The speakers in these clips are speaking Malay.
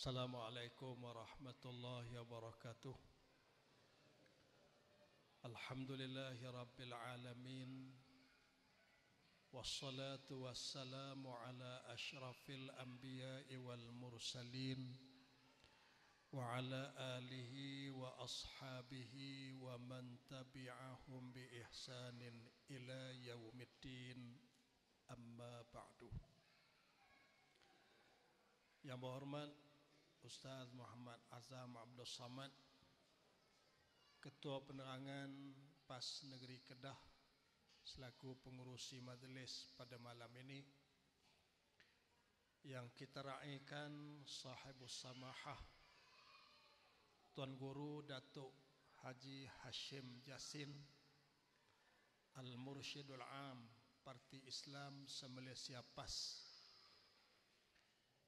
Assalamualaikum warahmatullahi wabarakatuh. Alhamdulillahi rabbil alamin. Wassalatu wassalamu ala ashrafil anbiya'i wal mursalin wa ala alihi wa ashabihi wa man tabi'ahum bi ihsanin ila yaumiddin. Amma ba'du. Yang berhormat Ustaz Muhammad Azam Abdul Samad, Ketua Penerangan PAS Negeri Kedah, selaku pengurusi majlis pada malam ini, yang kita raikan sahibus samahah Tuan Guru Datuk Haji Hashim Jasin, Al-Mursyidul Am Parti Islam se-Malaysia PAS,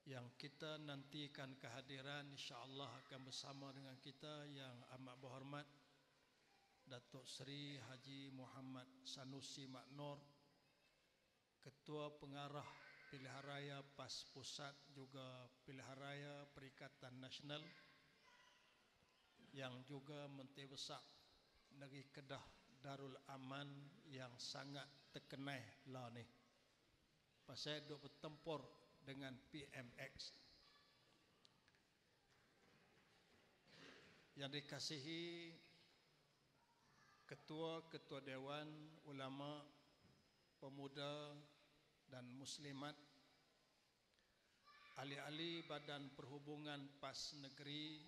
yang kita nantikan kehadiran, insya-Allah akan bersama dengan kita yang amat berhormat Datuk Seri Haji Muhammad Sanusi Maknor, Ketua Pengarah Pilihan Raya PAS Pusat juga Pilihan Raya Perikatan Nasional, yang juga Menteri Besar Negeri Kedah Darul Aman yang sangat terkenal lah ni pasal duk bertempur dengan PMX. Yang dikasihi Ketua-Ketua Dewan Ulama Pemuda dan Muslimat, ahli-ahli Badan Perhubungan PAS Negeri,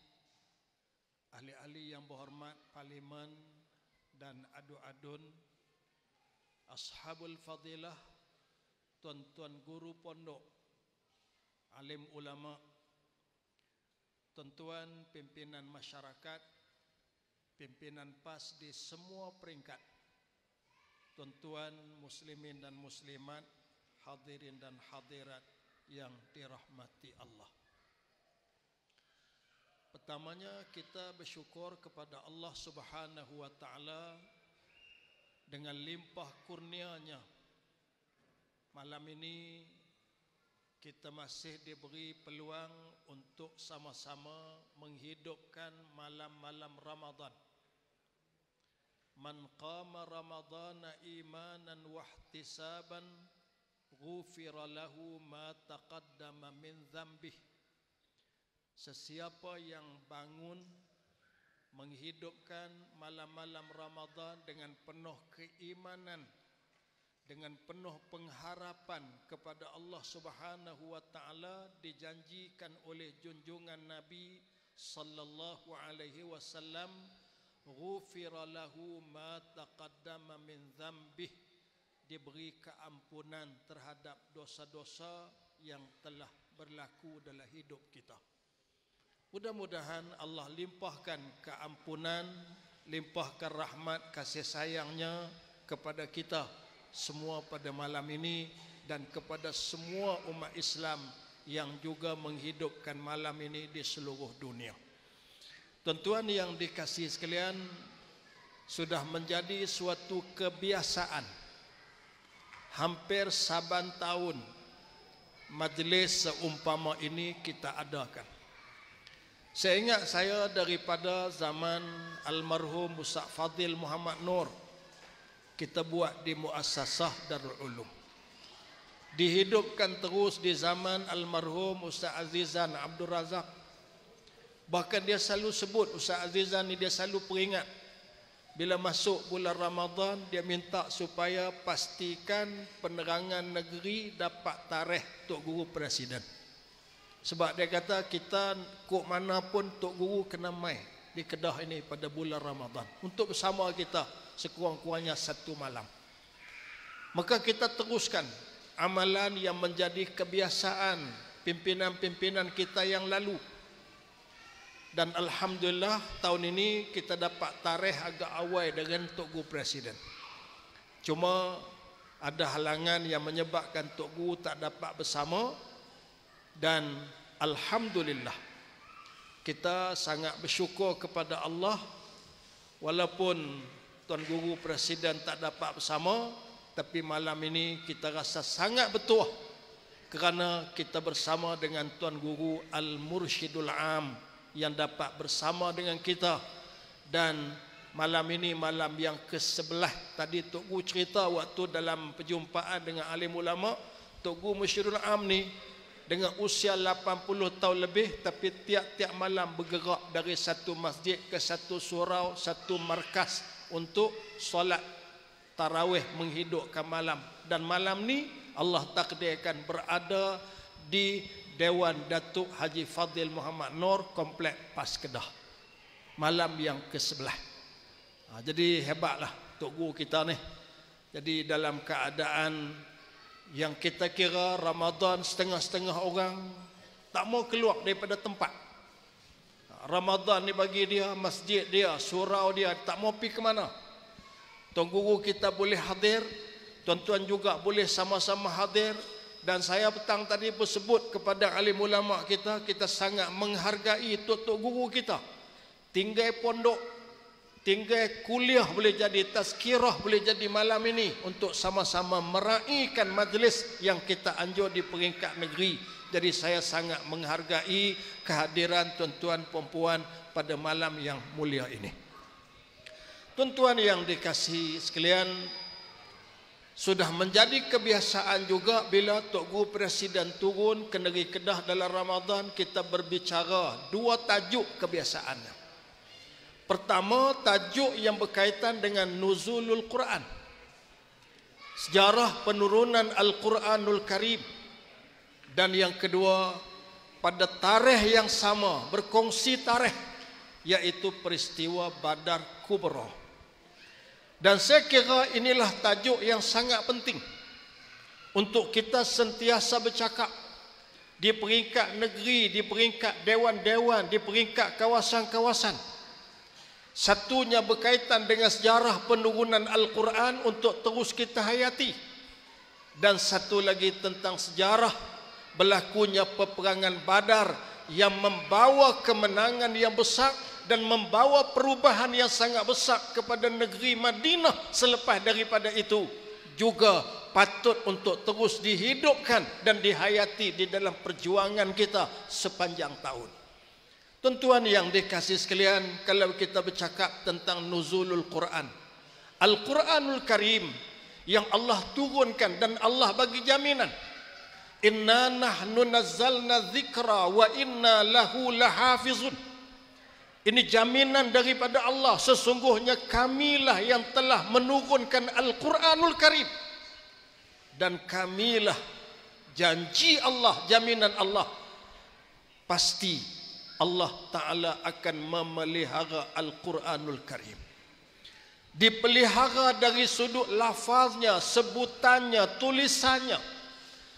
ahli-ahli yang berhormat Parlimen dan adu-adun, ashabul fadilah, tuan-tuan guru pondok, alim ulama, tuan-tuan pimpinan masyarakat, pimpinan PAS di semua peringkat, tuan-tuan muslimin dan muslimat, hadirin dan hadirat yang dirahmati Allah. Pertamanya kita bersyukur kepada Allah Subhanahu wa taala dengan limpah kurnia-Nya. Malam ini kita masih diberi peluang untuk sama-sama menghidupkan malam-malam Ramadan. Man qama Ramadana imanan wa ihtisaban ghufira lahu ma taqaddama min dhanbih. Sesiapa yang bangun menghidupkan malam-malam Ramadan dengan penuh keimanan, dengan penuh pengharapan kepada Allah Subhanahu wa taala, dijanjikan oleh junjungan Nabi sallallahu alaihi wasallam, ghufira lahu ma taqaddama min dzambih, diberi keampunan terhadap dosa-dosa yang telah berlaku dalam hidup kita. Mudah-mudahan Allah limpahkan keampunan, limpahkan rahmat kasih sayang-Nya kepada kita semua pada malam ini, dan kepada semua umat Islam yang juga menghidupkan malam ini di seluruh dunia. Tuan-tuan yang dikasihi sekalian, sudah menjadi suatu kebiasaan hampir saban tahun majlis seumpama ini kita adakan. Saya ingat saya daripada zaman almarhum Ustaz Fadil Muhammad Nur, kita buat di Muassasah Darul Ulum. Dihidupkan terus di zaman almarhum Ustaz Azizan Abdul Razak. Bahkan dia selalu sebut, Ustaz Azizan ni dia selalu peringat, bila masuk bulan Ramadan dia minta supaya pastikan penerangan negeri dapat tarikh Tok Guru Presiden. Sebab dia kata kita kok mana pun Tok Guru kena mai di Kedah ini pada bulan Ramadan untuk bersama kita sekurang-kurangnya satu malam. Maka kita teruskan amalan yang menjadi kebiasaan pimpinan-pimpinan kita yang lalu. Dan alhamdulillah tahun ini kita dapat tarikh agak awal dengan Tok Guru Presiden. Cuma ada halangan yang menyebabkan Tok Guru tak dapat bersama, dan alhamdulillah kita sangat bersyukur kepada Allah, walaupun Tuan Guru Presiden tak dapat bersama, tapi malam ini kita rasa sangat bertuah kerana kita bersama dengan Tuan Guru Al-Mursyidul Am yang dapat bersama dengan kita. Dan malam ini malam yang ke-11. Tadi Tok Guru cerita waktu dalam perjumpaan dengan alim ulama, Tok Guru Mursyidul Am ni dengan usia 80 tahun lebih, tapi tiap-tiap malam bergerak dari satu masjid ke satu surau, satu markas untuk solat tarawih menghidupkan malam. Dan malam ni Allah takdirkan berada di Dewan Datuk Haji Fadil Muhammad Nur, Komplek PAS Kedah, malam yang ke-11. Jadi hebatlah Tok Guru kita ni. Jadi dalam keadaan yang kita kira Ramadan, setengah-setengah orang tak mau keluar daripada tempat. Ramadan ni bagi dia, masjid dia, surau dia, tak mau pergi ke mana. Tuan Guru kita boleh hadir, tuan-tuan juga boleh sama-sama hadir. Dan saya petang tadi pun sebut kepada alim ulama kita, kita sangat menghargai tok-tok guru kita. Tinggal pondok, tinggal kuliah boleh jadi, tazkirah boleh jadi malam ini untuk sama-sama meraihkan majlis yang kita anjur di peringkat negeri. Jadi saya sangat menghargai kehadiran tuan-tuan perempuan pada malam yang mulia ini. Tuan-tuan yang dikasihi sekalian, sudah menjadi kebiasaan juga bila Tok Guru Presiden turun ke negeri Kedah dalam Ramadan, kita berbicara dua tajuk kebiasaannya. Pertama, tajuk yang berkaitan dengan nuzulul Quran, sejarah penurunan Al-Quranul Karim. Dan yang kedua, pada tarikh yang sama, berkongsi tarikh, yaitu peristiwa Badar Kubra. Dan saya kira inilah tajuk yang sangat penting untuk kita sentiasa bercakap di peringkat negeri, di peringkat dewan-dewan, di peringkat kawasan-kawasan. Satunya berkaitan dengan sejarah penurunan Al-Quran untuk terus kita hayati. Dan satu lagi tentang sejarah berlakunya peperangan Badar yang membawa kemenangan yang besar dan membawa perubahan yang sangat besar kepada negeri Madinah selepas daripada itu, juga patut untuk terus dihidupkan dan dihayati di dalam perjuangan kita sepanjang tahun. Tuan-tuan yang dikasihi sekalian, kalau kita bercakap tentang nuzulul Quran, Al-Quranul Karim yang Allah turunkan dan Allah bagi jaminan, inna nahnu nazzalna dzikra wa inna lahu lahafizun. Ini jaminan daripada Allah, sesungguhnya kamilah yang telah menurunkan Al-Quranul Karim. Dan kamilah janji Allah, jaminan Allah, pasti Allah Ta'ala akan memelihara Al-Quranul Karim. Dipelihara dari sudut lafaznya, sebutannya, tulisannya.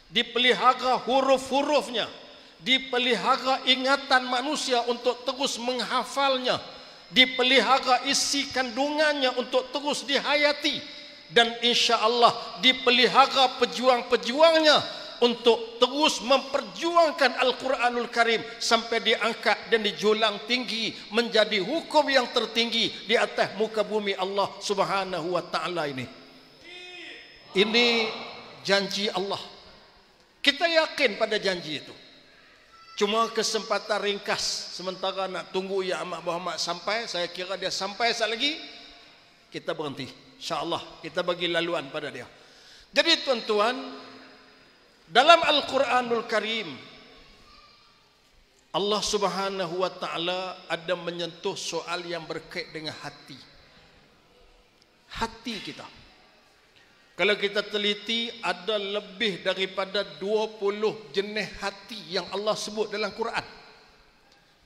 Dipelihara huruf-hurufnya. Dipelihara ingatan manusia untuk terus menghafalnya, dipelihara isi kandungannya untuk terus dihayati, dan insya Allah dipelihara pejuang-pejuangnya untuk terus memperjuangkan Al-Quranul Karim sampai diangkat dan dijulang tinggi menjadi hukum yang tertinggi di atas muka bumi Allah Subhanahu wa Ta'ala ini. Ini janji Allah. Kita yakin pada janji itu. Cuma kesempatan ringkas, sementara nak tunggu Ya Ahmad Muhammad sampai, saya kira dia sampai sekali lagi, kita berhenti. InsyaAllah kita bagi laluan pada dia. Jadi tuan-tuan, dalam Al-Quranul Karim, Allah Subhanahu wa Ta'ala ada menyentuh soal yang berkait dengan hati. Hati kita. Kalau kita teliti, ada lebih daripada 20 jenis hati yang Allah sebut dalam Quran.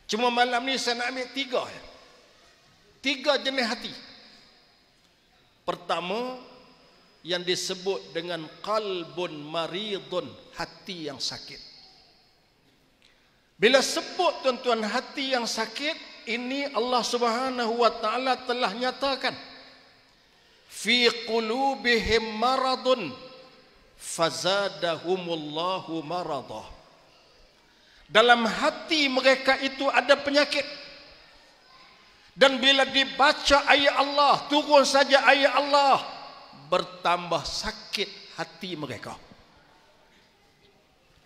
Cuma malam ni saya nak ambil 3. 3 jenis hati. Pertama, yang disebut dengan qalbun maridun, hati yang sakit. Bila sebut tuan-tuan hati yang sakit, ini Allah Subhanahu wa Ta'ala telah nyatakan, fi qulubihim maradun fazadahumullahu maradah. Dalam hati mereka itu ada penyakit. Dan bila dibaca ayat Allah, turun saja ayat Allah, bertambah sakit hati mereka.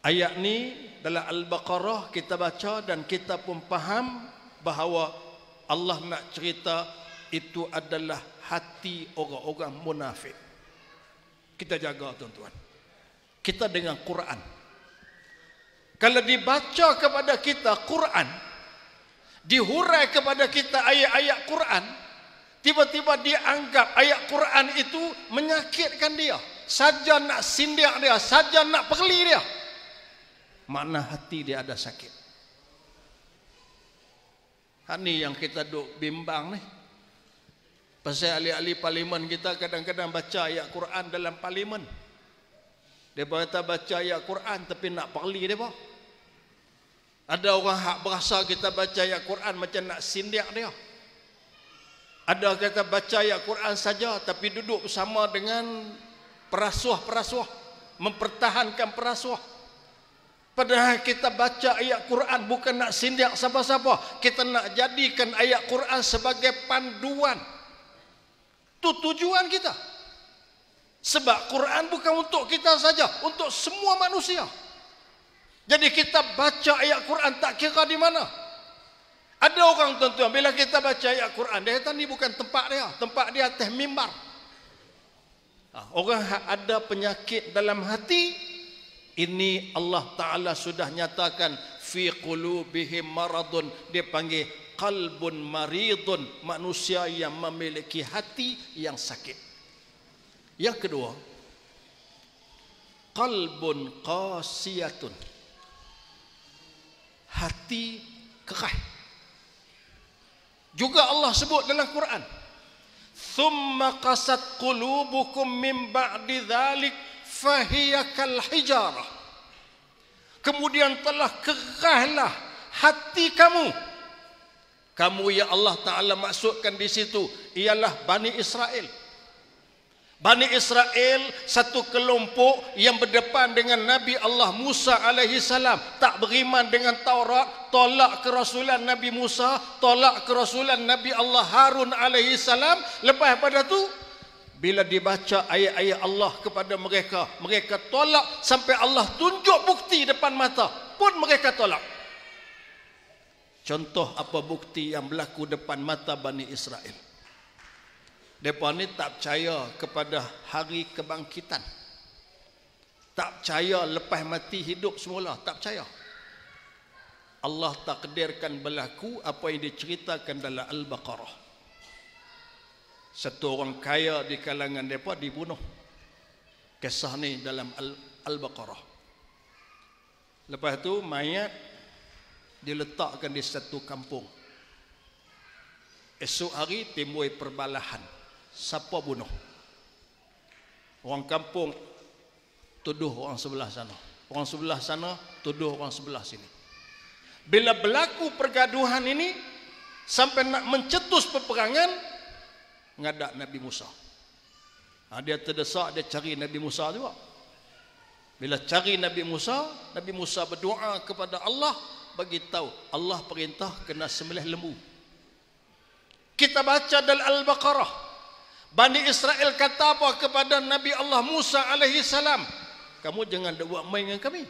Ayat ni dalam Al-Baqarah kita baca dan kita pun faham bahawa Allah nak cerita itu adalah hati orang-orang munafik. Kita jaga tuan-tuan. Kita dengan Quran. Kalau dibaca kepada kita Quran, dihurai kepada kita ayat-ayat Quran, tiba-tiba dia anggap ayat Quran itu menyakitkan dia. Saja nak sindir dia, saja nak perli dia. Makna hati dia ada sakit. Ini yang kita duk bimbang ni. Pasal ahli-ahli parlimen kita kadang-kadang baca ayat Quran dalam parlimen. Dia kata baca ayat Quran tapi nak perli dia apa? Ada orang hak berasa kita baca ayat Quran macam nak sindir dia. Ada kata baca ayat Quran saja tapi duduk bersama dengan perasuah-perasuah, mempertahankan perasuah. Padahal kita baca ayat Quran bukan nak sindir siapa-siapa. Kita nak jadikan ayat Quran sebagai panduan. Itu tujuan kita. Sebab Quran bukan untuk kita saja, untuk semua manusia. Jadi kita baca ayat Quran tak kira di mana. Ada orang tuan-tuan bila kita baca ayat Quran, dia kata ni bukan tempat dia. Tempat dia atas mimbar. Orang ada penyakit dalam hati. Ini Allah Ta'ala sudah nyatakan fi qulubihim maradun. Dia panggil qalbun maridun, manusia yang memiliki hati yang sakit. Yang kedua, qalbun qasiyatun, hati keras. Juga Allah sebut dalam Quran, thumma qasat qulubukum min ba'di dhalik fahiya kal hijarah. Kemudian telah keraslah hati kamu. Kamu yang Allah Ta'ala maksudkan di situ ialah Bani Israel. Bani Israel satu kelompok yang berdepan dengan Nabi Allah Musa alaihi salam, tak beriman dengan Taurat, tolak kerasulan Nabi Musa, tolak kerasulan Nabi Allah Harun alaihi salam. Lepas pada tu bila dibaca ayat-ayat Allah kepada mereka, mereka tolak sampai Allah tunjuk bukti depan mata, pun mereka tolak. Contoh apa bukti yang berlaku depan mata Bani Israel? Mereka ni tak percaya kepada hari kebangkitan. Tak percaya lepas mati hidup semula. Tak percaya. Allah takdirkan berlaku apa yang diceritakan dalam Al-Baqarah. Satu orang kaya di kalangan mereka dibunuh. Kisah ni dalam Al-Baqarah. Lepas tu mayat diletakkan di satu kampung. Esok hari timbul perbalahan. Siapa bunuh? Orang kampung tuduh orang sebelah sana. Orang sebelah sana tuduh orang sebelah sini. Bila berlaku pergaduhan ini sampai nak mencetus peperangan, ngadak Nabi Musa. Dia terdesak, dia cari Nabi Musa juga. Bila cari Nabi Musa berdoa kepada Allah, bagi tahu Allah perintah kena sembelih lembu. Kita baca dalam Al-Baqarah, Bani Israel kata apa kepada Nabi Allah Musa alaihi salam? Kamu jangan buat main dengan kami.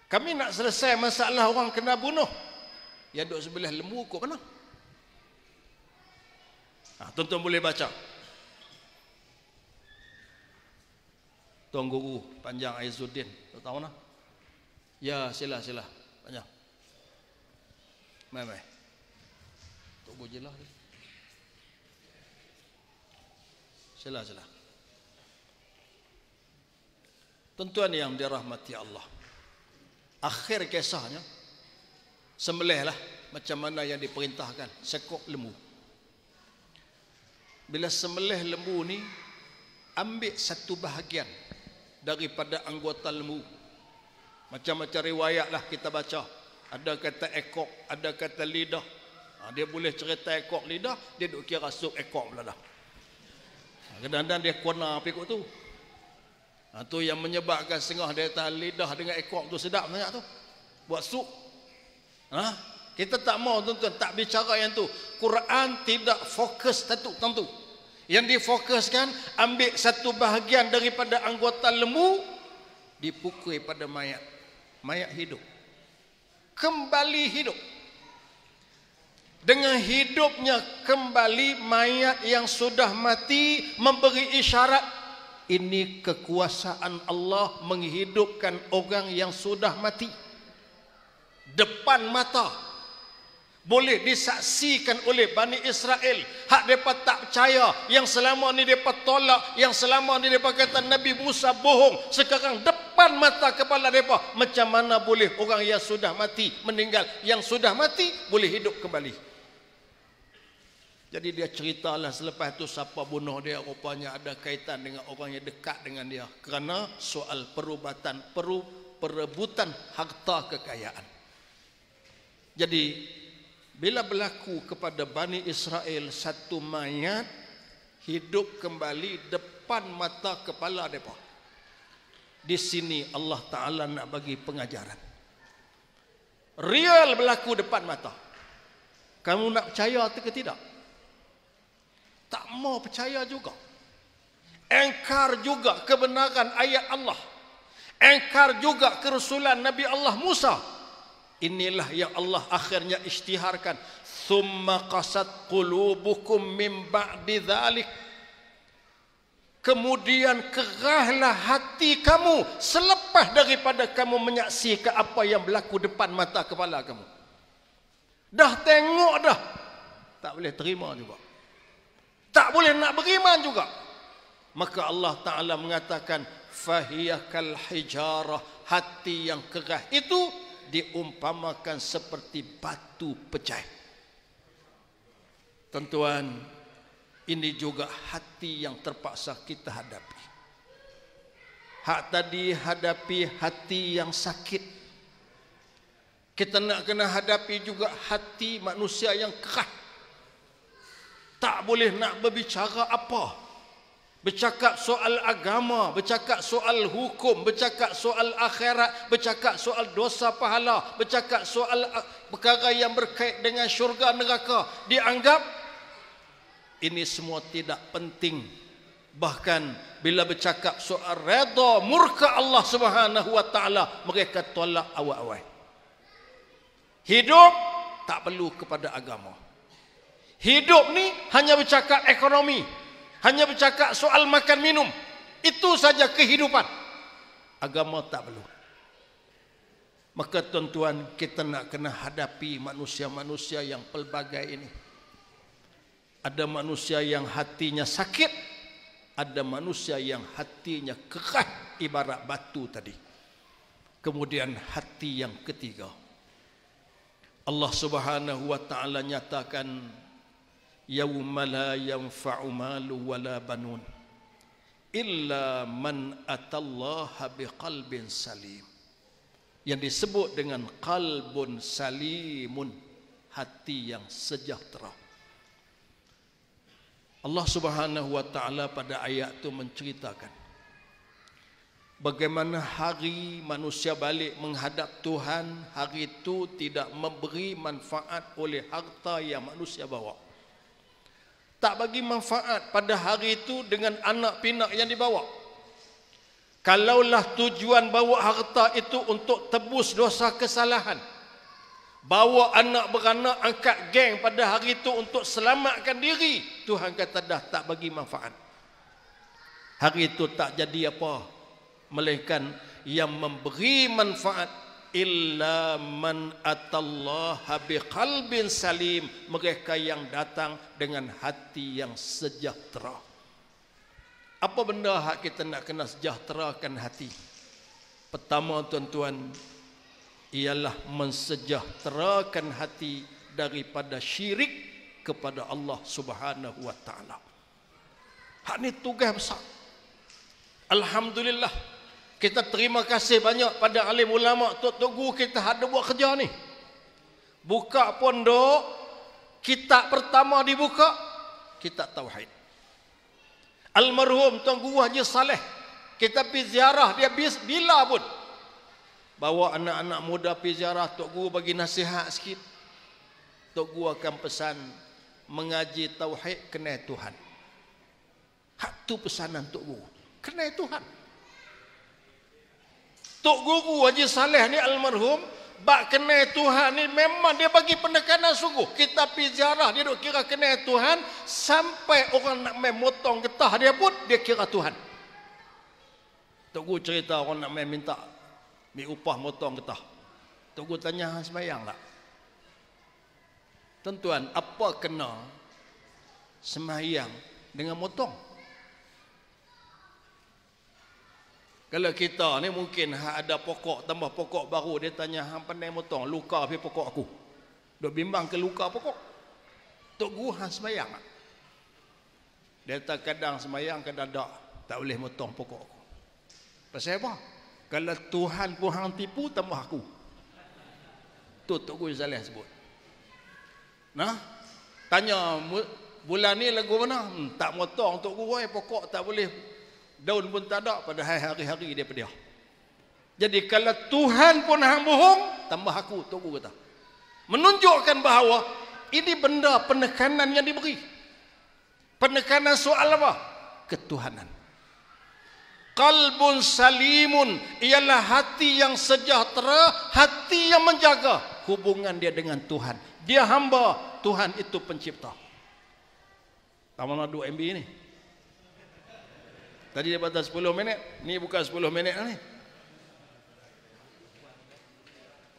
Kami nak selesai masalah orang kena bunuh. Yang duduk sebelah lembu kok mana? Tuan-tuan boleh baca. Tuan Guru Panjang Aizuddin, tahu mana? Ya, sila panjang. Mai. Tok Guru jelah. Sila. Tuan-tuan yang dirahmati Allah, akhir kisahnya sembelihlah macam mana yang diperintahkan, sekop lembu. Bila sembelih lembu ni, ambil satu bahagian daripada anggota lembu. Macam-macam riwayat lah kita baca. Ada kata ekor, ada kata lidah. Dia boleh cerita ekor lidah, dia duk kira sup ekor pula dah. Kadang-kadang dia kona pikuk tu. Tu yang menyebabkan setengah dia tahan lidah dengan ekor tu sedap banyak tu. Buat sup. Kita tak mau tuan-tuan, tak bicara yang tu. Quran tidak fokus tentu. Yang difokuskan, ambil satu bahagian daripada anggota lembu, dipukul pada mayat. Mayat hidup. Kembali hidup. Dengan hidupnya kembali mayat yang sudah mati memberi isyarat, ini kekuasaan Allah menghidupkan orang yang sudah mati. Depan mata. Boleh disaksikan oleh Bani Israel. Hak mereka tak percaya, yang selama ni mereka tolak, yang selama ni mereka kata Nabi Musa bohong, sekarang depan mata kepala mereka. Macam mana boleh orang yang sudah mati meninggal, yang sudah mati boleh hidup kembali? Jadi dia ceritalah selepas itu siapa bunuh dia, rupanya ada kaitan dengan orang yang dekat dengan dia, kerana soal perebutan harta kekayaan. Jadi bila berlaku kepada Bani Israel satu mayat hidup kembali depan mata kepala mereka, di sini Allah Ta'ala nak bagi pengajaran. Real berlaku depan mata. Kamu nak percaya atau tidak? Tak mau percaya juga. Engkar juga kebenaran ayat Allah. Engkar juga kerasulan Nabi Allah Musa. Inilah yang Allah akhirnya isytiharkan. Thumma qasat qulubukum min ba'di dhalik. Kemudian kerahlah hati kamu selepas daripada kamu menyaksikan apa yang berlaku depan mata kepala kamu. Dah tengok dah, tak boleh terima juga. Tak boleh nak beriman juga. Maka Allah Ta'ala mengatakan, fahiyakal hijarah, hati yang kerah itu diumpamakan seperti batu pecah. Tuan-tuan, ini juga hati yang terpaksa kita hadapi. Hak tadi hadapi hati yang sakit. Kita nak kena hadapi juga hati manusia yang kerah. Tak boleh nak berbicara apa. Bercakap soal agama, bercakap soal hukum, bercakap soal akhirat, bercakap soal dosa pahala, bercakap soal perkara yang berkait dengan syurga neraka, dianggap ini semua tidak penting. Bahkan bila bercakap soal redha murka Allah Subhanahu wa taala, mereka tolak awal-awal. Hidup tak perlu kepada agama. Hidup ni hanya bercakap ekonomi, hanya bercakap soal makan minum. Itu saja kehidupan. Agama tak perlu. Maka tuan-tuan, kita nak kena hadapi manusia-manusia yang pelbagai ini. Ada manusia yang hatinya sakit, ada manusia yang hatinya kerah ibarat batu tadi. Kemudian hati yang ketiga, Allah Subhanahu wa taala nyatakan, yauma la yanfa'u malu wala banun illa man atallaha biqalbin salim. Yang disebut dengan qalbun salimun, hati yang sejahtera. Allah Subhanahu wa taala pada ayat itu menceritakan bagaimana hari manusia balik menghadap Tuhan, hari itu tidak memberi manfaat oleh harta yang manusia bawa. Tak bagi manfaat pada hari itu dengan anak pinak yang dibawa. Kalaulah tujuan bawa harta itu untuk tebus dosa kesalahan, bawa anak beranak, angkat geng pada hari itu untuk selamatkan diri, Tuhan kata dah tak bagi manfaat. Hari itu tak jadi apa, melainkan yang memberi manfaat illa man atallaha biqalbin salim, mereka yang datang dengan hati yang sejahtera. Apa benda hak kita nak kena sejahterakan hati? Pertama tuan-tuan, ialah mensejahterakan hati daripada syirik kepada Allah Subhanahu wa taala. Hak ni tugas besar. Alhamdulillah, kita terima kasih banyak pada alim ulama, tok-tok guru kita ada buat kerja ni. Buka pondok, kitab pertama dibuka, kitab tauhid. Almarhum Tuan Guru Haji Saleh, kita pergi ziarah dia bila pun bawa anak-anak muda pergi ziarah, Tok Guru bagi nasihat sikit. Tok Guru akan pesan, mengaji tauhid kenal Tuhan. Hak tu pesanan Tok Guru, kenal Tuhan. Tok Guru Haji Saleh ni almarhum, bak kenal Tuhan ni memang dia bagi penekanan sungguh. Kita pergi ziarah, dia duk kira kenal Tuhan, sampai orang nak main motong getah dia pun dia kira Tuhan. Tok Guru cerita orang nak main minta upah motong getah. Tok Guru tanya, sembahyang tak? Tuan-tuan, apa kena sembahyang dengan motong? Kalau kita ni mungkin ada pokok, tambah pokok baru, dia tanya, hang pandai motong, luka pergi pokok aku. Duk bimbang ke luka pokok. Tok Guru, hang sembahyang tak? Dia kata kadang sembahyang, kadang tak boleh motong pokok aku. Pasal apa? Kalau Tuhan pun hang tipu, tambah aku. Tu Tok Guru Saleh sebut. Nah, tanya bulan ni lagu mana? Tak motong Tok Guru, pokok tak boleh, daun pun tak ada, pada hari-hari dia pediah. Jadi kalau Tuhan pun hang bohong, tambah aku, Tok Guru kata. Menunjukkan bahawa ini benda penekanan yang diberi. Penekanan soal apa? Ketuhanan. Qalbun salimun ialah hati yang sejahtera, hati yang menjaga hubungan dia dengan Tuhan. Dia hamba, Tuhan itu pencipta. Tak mana 2 MB ni. Tadi dia batas 10 minit, ni bukan 10 minit ni.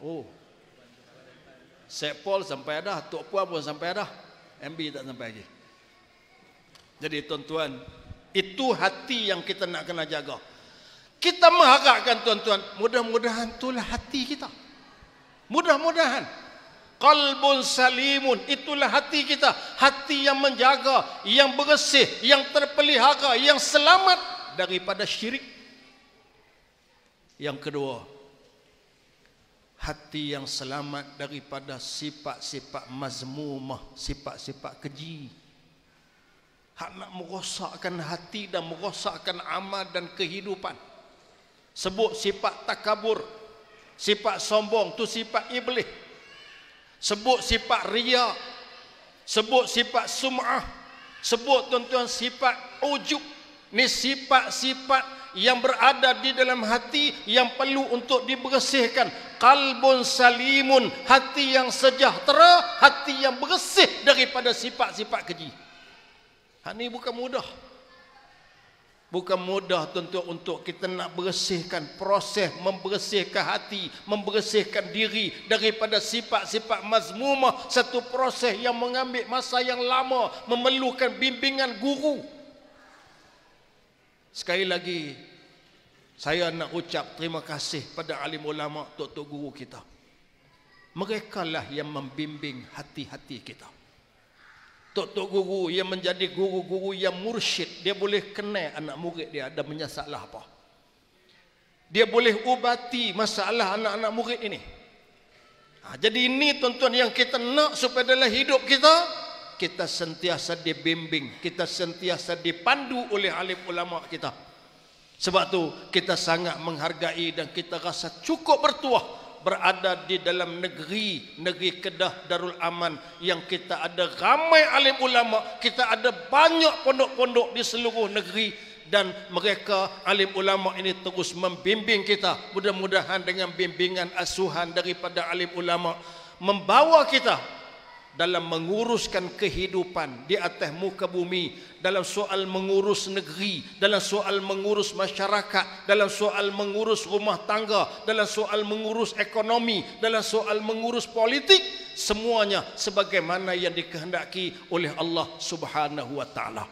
Oh. Sepol sampai dah, Tok Puan pun sampai dah. MB tak sampai lagi. Jadi tuan-tuan, itu hati yang kita nak kena jaga. Kita mengharapkan tuan-tuan, mudah-mudahan itulah hati kita. Mudah-mudahan. Qalbun salimun, itulah hati kita. Hati yang menjaga, yang bersih, yang terpelihara, yang selamat daripada syirik. Yang kedua, hati yang selamat daripada sifat-sifat mazmumah, sifat-sifat keji. Hak nak merosakkan hati dan merosakkan amal dan kehidupan. Sebut sifat takabur, sifat sombong, tu sifat iblis. Sebut sifat riya, sebut sifat sum'ah, sebut tuan-tuan sifat ujub. Ni sifat-sifat yang berada di dalam hati yang perlu untuk dibersihkan. Qalbun salimun, hati yang sejahtera, hati yang bersih daripada sifat-sifat keji. Ini bukan mudah. Bukan mudah tuan-tuan untuk kita nak bersihkan, proses membersihkan hati, membersihkan diri daripada sifat-sifat mazmumah. Satu proses yang mengambil masa yang lama, memerlukan bimbingan guru. Sekali lagi, saya nak ucap terima kasih pada alim ulama, tok-tok guru kita. Mereka lah yang membimbing hati-hati kita. Tok-tok guru yang menjadi guru-guru yang mursyid, dia boleh kenal anak murid dia ada masalah apa. Dia boleh ubati masalah anak-anak murid ini. Jadi ini tuan-tuan yang kita nak supaya dalam hidup kita sentiasa dibimbing, kita sentiasa dipandu oleh alim ulama kita. Sebab tu kita sangat menghargai dan kita rasa cukup bertuah berada di dalam negeri Kedah Darul Aman yang kita ada ramai alim ulama, kita ada banyak pondok-pondok di seluruh negeri, dan mereka alim ulama ini terus membimbing kita. Mudah-mudahan dengan bimbingan asuhan daripada alim ulama membawa kita dalam menguruskan kehidupan di atas muka bumi, dalam soal mengurus negeri, dalam soal mengurus masyarakat, dalam soal mengurus rumah tangga, dalam soal mengurus ekonomi, dalam soal mengurus politik, semuanya sebagaimana yang dikehendaki oleh Allah Subhanahu wa taala.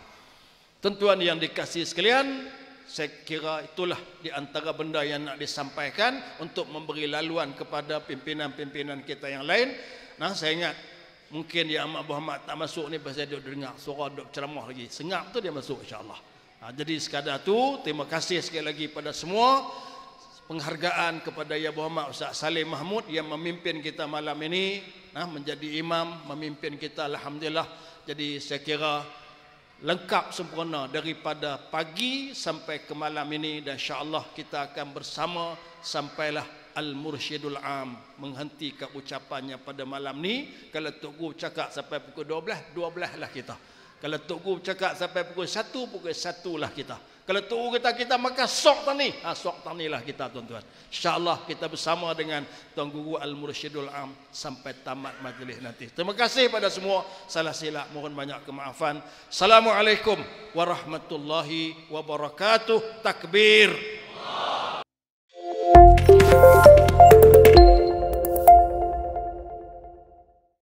Tuan-tuan yang dikasihi sekalian, saya kira itulah di antara benda yang nak disampaikan untuk memberi laluan kepada pimpinan-pimpinan kita yang lain. Saya ingat mungkin yang Amat Muhammad tak masuk ni pasal dia dengar suara duk ceramah lagi. Sengap tu dia masuk insya-Allah. Jadi sekadar tu, terima kasih sekali lagi pada semua. Penghargaan kepada Ya Muhammad Ustaz Salim Mahmud yang memimpin kita malam ini, menjadi imam, memimpin kita alhamdulillah. Jadi saya kira lengkap sempurna daripada pagi sampai ke malam ini, dan insya-Allah kita akan bersama sampailah Al-Mursyidul Am menghentikan ucapannya pada malam ni. Kalau Tok Guru cakap sampai pukul 12, 12 lah kita. Kalau Tok Guru cakap sampai pukul 1, pukul 1 lah kita. Kalau tu kita maka sok tani. Sok tanilah kita tuan-tuan. InsyaAllah kita bersama dengan Tuan Guru Al-Mursyidul Am sampai tamat majlis nanti. Terima kasih pada semua. Salah silap mohon banyak kemaafan. Assalamualaikum warahmatullahi wabarakatuh. Takbir.